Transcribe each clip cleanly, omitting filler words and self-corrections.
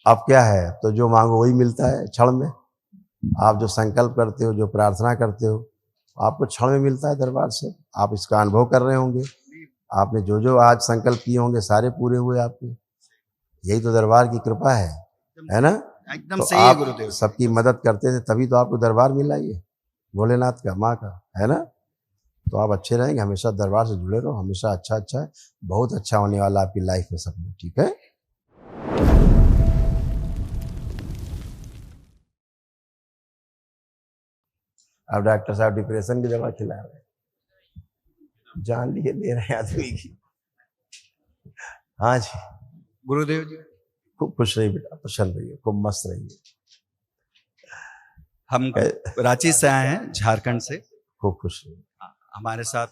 अब क्या है, तो जो मांगो वही मिलता है क्षण में। आप जो संकल्प करते हो, जो प्रार्थना करते हो, आपको क्षण में मिलता है दरबार से। आप इसका अनुभव कर रहे होंगे। आपने जो जो आज संकल्प किए होंगे सारे पूरे हुए आपके। यही तो दरबार की कृपा है ना। एकदम तो सही है आप गुरुदेव। सबकी मदद करते थे तभी तो आपको दरबार मिला ये भोलेनाथ का, माँ का, है ना। तो आप अच्छे रहेंगे, हमेशा दरबार से जुड़े रहो, हमेशा अच्छा अच्छा है, बहुत अच्छा होने वाला आपकी लाइफ में सब में। ठीक है। अब डॉक्टर साहब डिप्रेशन की दवा खिला रहे हैं, जान लिए दे रहे हैं आदमी की। हाँ जी, गुरुदेव जी, खूब खुश रहिए बेटा, प्रसन्न रहिए, खूब मस्त रहिए। हम रांची से आए हैं, झारखंड से। खूब खुश रहिए। हमारे साथ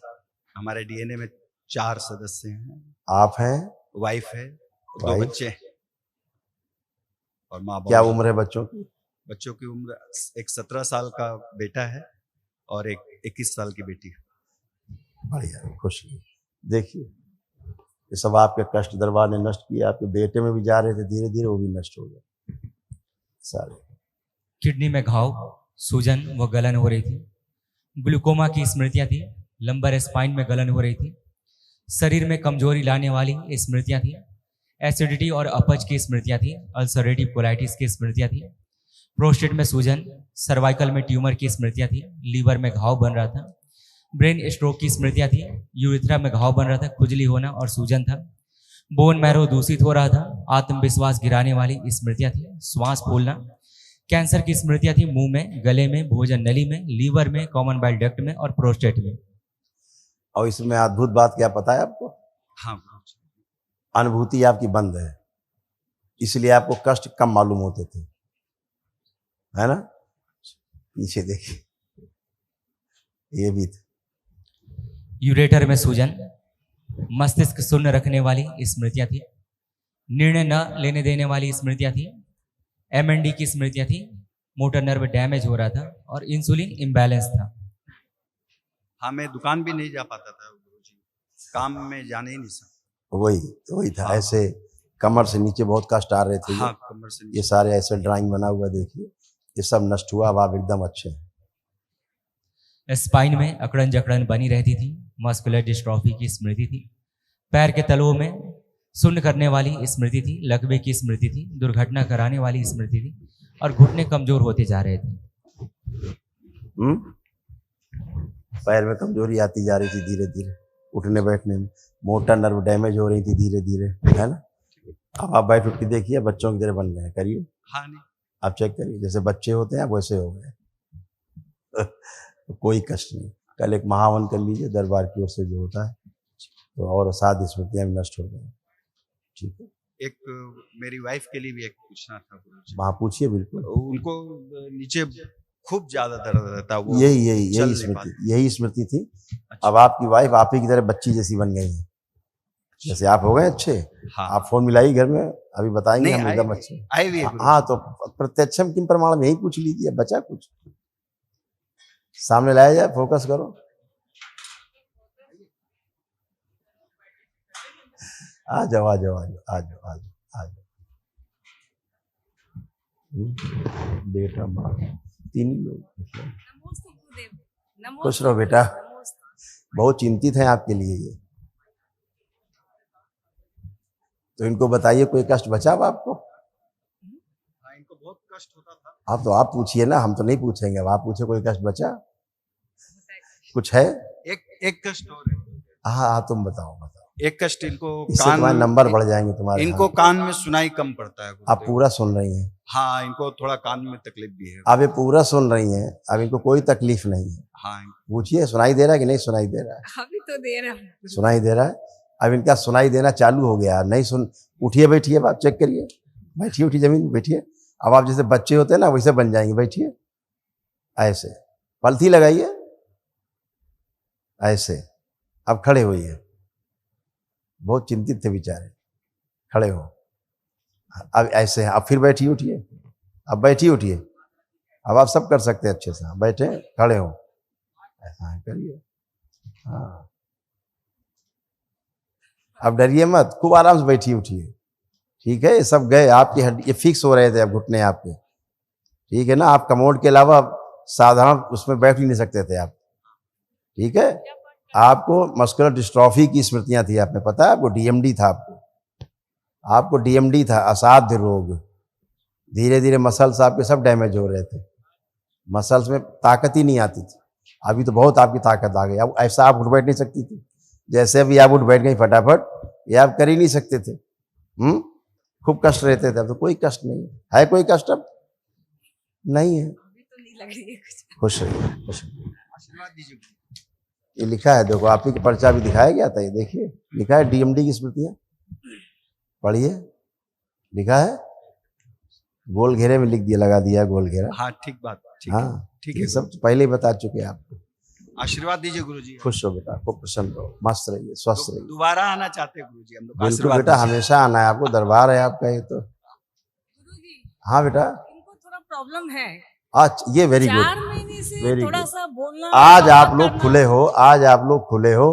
हमारे डीएनए में 4 सदस्य हैं। आप हैं, वाइफ है, 2 वाइफ, बच्चे हैं और माँ क्या बाप। उम्र है बच्चों की? बच्चों की उम्र एक 17 साल का बेटा है और एक 21 साल की बेटी है। बढ़िया, खुश रहिए। देखिए ये सब आपके कष्ट दरबार ने नष्ट किया। आपके बेटे में भी जा रहे थे, धीरे धीरे वो भी नष्ट हो गए सारे। किडनी में घाव, सूजन व गलन हो रही थी। ग्लूकोमा की स्मृतियां थी। लंबर स्पाइन में गलन हो रही थी। शरीर में कमजोरी लाने वाली स्मृतियां थी। एसिडिटी और अपच की स्मृतियां थी। अल्सरेटिव कोलाइटिस की स्मृतियां थी। प्रोस्टेट में सूजन, सर्वाइकल में ट्यूमर की स्मृतियां थी। लीवर में घाव बन रहा था। ब्रेन स्ट्रोक की स्मृतियां थी। यूरिथ्रा में घाव बन रहा था, खुजली होना और सूजन था। बोन मैरो दूषित हो रहा था। आत्मविश्वास गिराने वाली स्मृतियां थी। श्वास फूलना, कैंसर की स्मृतियां थी मुंह में, गले में, भोजन नली में, लीवर में, कॉमन बाइल डक्ट में और प्रोस्टेट में। और इसमें अद्भुत बात क्या पता है आपको? हाँ, अनुभूति आपकी बंद है, इसलिए आपको कष्ट कम मालूम होते थे, है ना। पीछे देखिए, ये भी थे। यूरेटर में सूजन, मस्तिष्क शून्य रखने वाली स्मृतियां थी। निर्णय न लेने देने वाली स्मृतियां थी। एमएनडी की स्मृतियां थी। मोटर नर्व डैमेज हो रहा था और इंसुलिन इम्बैलेंस था। हाँ, मैं दुकान भी नहीं जा पाता था गुरुजी, काम में जाने ही नहीं सकता। वही था। हाँ, ऐसे कमर से नीचे बहुत कष्ट आ रहे थे। हाँ, कमर से ये नीचे। सारे ऐसे ड्राइंग बना हुआ देखिए, ये सब नष्ट हुआ। अब आप एकदम अच्छे हैं। स्पाइन में अकड़न जकड़न बनी रहती थी। मस्कुलर डिस्ट्रॉफी की स्मृति थी। पैर के तलुओं में शून्य करने वाली स्मृति थी। लकवे की स्मृति थी। दुर्घटना कराने वाली स्मृति थी और घुटने कमजोर होते जा रहे थे। पैर में कमजोरी आती जा रही थी धीरे धीरे, उठने बैठने में। मोटर नर्व डैमेज हो रही थी धीरे धीरे, है ना। अब आप बैठ उठ के देखिए, बच्चों की तरह बन गए, करिए। हाँ, नहीं। आप चेक करिए, जैसे बच्चे होते हैं वैसे हो गए। तो कोई कष्ट नहीं। कल एक महावन कर लीजिए दरबार की ओर से जो होता है, तो और सारी स्मृतियां भी नष्ट हो गई। ठीक है। एक मेरी वाइफ के लिए भी एक पूछना था गुरुजी। वहाँ पूछिए, बिल्कुल। उनको नीचे खूब ज्यादा दर्द रहता है, वो यही स्मृति थी। अच्छा। अब आपकी वाइफ आप ही की तरह बच्ची जैसी बन गई है, जैसे आप हो गए अच्छे। हाँ। आप फोन मिलाइए घर में, अभी बताएंगे हम एकदम अच्छे। हाँ, तो प्रत्यक्षम किम प्रमाणम, यही पूछ लीजिए, बचा कुछ सामने लाया जाए, फोकस करो। आ जाओ आ जाओ आ जाओ आ जाओ आ जाओ आ जाओ। बेटा माँ तीन लोग, खुश रहो बेटा। बहुत चिंतित हैं आपके लिए ये। तो इनको बताइए, कोई कष्ट बचा अब आपको? हाँ, इनको बहुत कष्ट होता था। आप तो आप पूछिए ना, हम तो नहीं पूछेंगे। अब आप पूछे, कोई कष्ट बचा कुछ है? एक कष्ट और है। हाँ, तुम बताओ। एक कष्ट इनको इससे तुम्हारे नंबर बढ़ जाएंगे तुम्हारे। इनको कान में सुनाई कम पड़ता है। आप पूरा सुन रही हैं? हाँ, इनको थोड़ा कान में तकलीफ भी है। अब ये पूरा सुन रही हैं, अब इनको कोई तकलीफ नहीं है। हाँ, पूछिए, सुनाई दे रहा है कि नहीं सुनाई दे रहा है? अभी तो दे रहा है। सुनाई दे रहा है। अब इनका सुनाई देना चालू हो गया। नहीं सुन, उठिए बैठिए, आप चेक करिए, बैठिए, उठिए जमीन बैठिए। अब आप जैसे बच्चे होते हैं ना, वैसे बन जाएंगे। बैठिए, ऐसे पलथी लगाइए, ऐसे। अब खड़े होइए। बहुत चिंतित थे बेचारे, खड़े हो। अब ऐसे हैं। अब फिर बैठिए, उठिए। अब बैठिए, उठिए। अब आप सब कर सकते हैं अच्छे से। बैठे, खड़े हो, ऐसा करिए। हाँ, अब डरिए मत, खूब आराम से बैठिए, उठिए। ठीक है, ये सब गए, आपकी हड्डी ये फिक्स हो रहे थे, अब घुटने आपके, ठीक है ना। आप कमोड के अलावा साधारण उसमें बैठ ही नहीं सकते थे आप, ठीक है। आपको मस्कुलर डिस्ट्रॉफी की स्मृतियां थी, आपने पता है आपको डीएमडी था, आपको डीएमडी था, असाध्य रोग। धीरे धीरे मसल्स आपके सब डैमेज हो रहे थे, मसल्स में ताकत ही नहीं आती थी। अभी तो बहुत आपकी ताकत आ गई, अब ऐसा आप उठ बैठ नहीं सकती थी, जैसे अभी आप उठ बैठ गई फटाफट, ये आप कर ही नहीं सकते थे। खूब कष्ट रहते थे, अब तो कोई कष्ट नहीं है। कोई कष्ट अब नहीं है। अभी तो नहीं लग रही है कुछ। खुश रहिए, खुश रहिए। आशीर्वाद दीजिए। ये लिखा है, देखो आप ही का पर्चा भी दिखाया गया था, ये देखिए लिखा है डीएमडी की स्मृतियां, पढ़िए, लिखा है, गोल घेरे में लिख दिया, लगा दिया गोल घेरा। हाँ ठीक बात, ठीक हाँ ठीक ये है। सब पहले ही बता चुके हैं आपको। आशीर्वाद दीजिए गुरुजी। खुश हो बेटा, खूब प्रसन्न रहो, मस्त रहिए, स्वस्थ रहिए। दोबारा आना चाहते हैं गुरुजी हम लोग। बिल्कुल आशीर्वाद बेटा, दीजिए। हमेशा आना है आपको, दरबार है आपका ये तो। गुरुजी, हाँ बेटा, इनको थोड़ा प्रॉब्लम है, आज ये वेरी 4 गुड, महीने से वेरी थोड़ा गुड। सा बोलना, आज बात आप लोग करना। खुले हो, आज आप लोग खुले हो,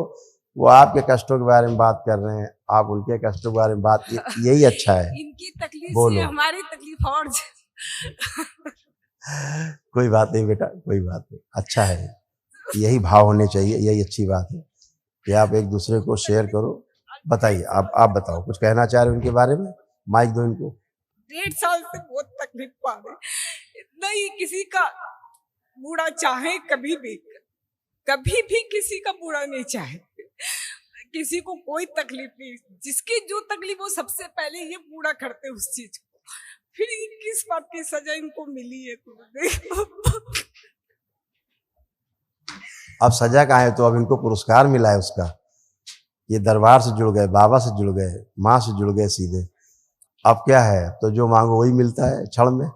वो आपके कष्टों के बारे में बात कर रहे हैं, आप उनके कष्टों के बारे में बात, यही अच्छा है। इनकी तकलीफ बोलो। से हमारी तकलीफ और कोई बात नहीं बेटा, कोई बात नहीं, अच्छा है, यही भाव होने चाहिए, यही अच्छी बात है कि आप एक दूसरे को शेयर करो। बताइए, आप बताओ, कुछ कहना चाह रहे हो उनके बारे में, माइक दो इनको। 1.5 साल से बहुत तकलीफ पा रहे, नहीं किसी का बुरा चाहे, कभी भी किसी का बुरा नहीं चाहे, किसी को कोई तकलीफ नहीं, जिसकी जो तकलीफ हो सबसे पहले ये पूरा करते उस चीज को, फिर किस बात की सजा इनको मिली है तो अब सजा का है तो अब इनको पुरस्कार मिला है उसका, ये दरबार से जुड़ गए, बाबा से जुड़ गए, माँ से जुड़ गए सीधे। अब क्या है, तो जो मांगो वही मिलता है क्षण में।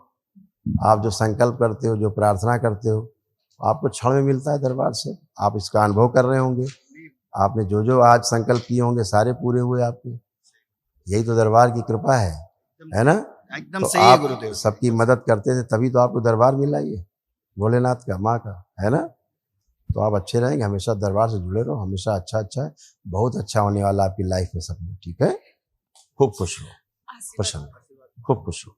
आप जो संकल्प करते हो, जो प्रार्थना करते हो, आपको क्षण में मिलता है दरबार से। आप इसका अनुभव कर रहे होंगे, आपने जो जो आज संकल्प किए होंगे सारे पूरे हुए आपके, यही तो दरबार की कृपा है ना। एकदम तो सही है आप गुरुदेव। सबकी मदद करते थे, तभी तो आपको दरबार मिला ये भोलेनाथ का, माँ का, है ना। तो आप अच्छे रहेंगे, हमेशा दरबार से जुड़े रहो, हमेशा अच्छा है, बहुत अच्छा होने वाला आपकी लाइफ में सब में, ठीक है। खूब खुश रहो, खुश रहो, खूब खुश रहो।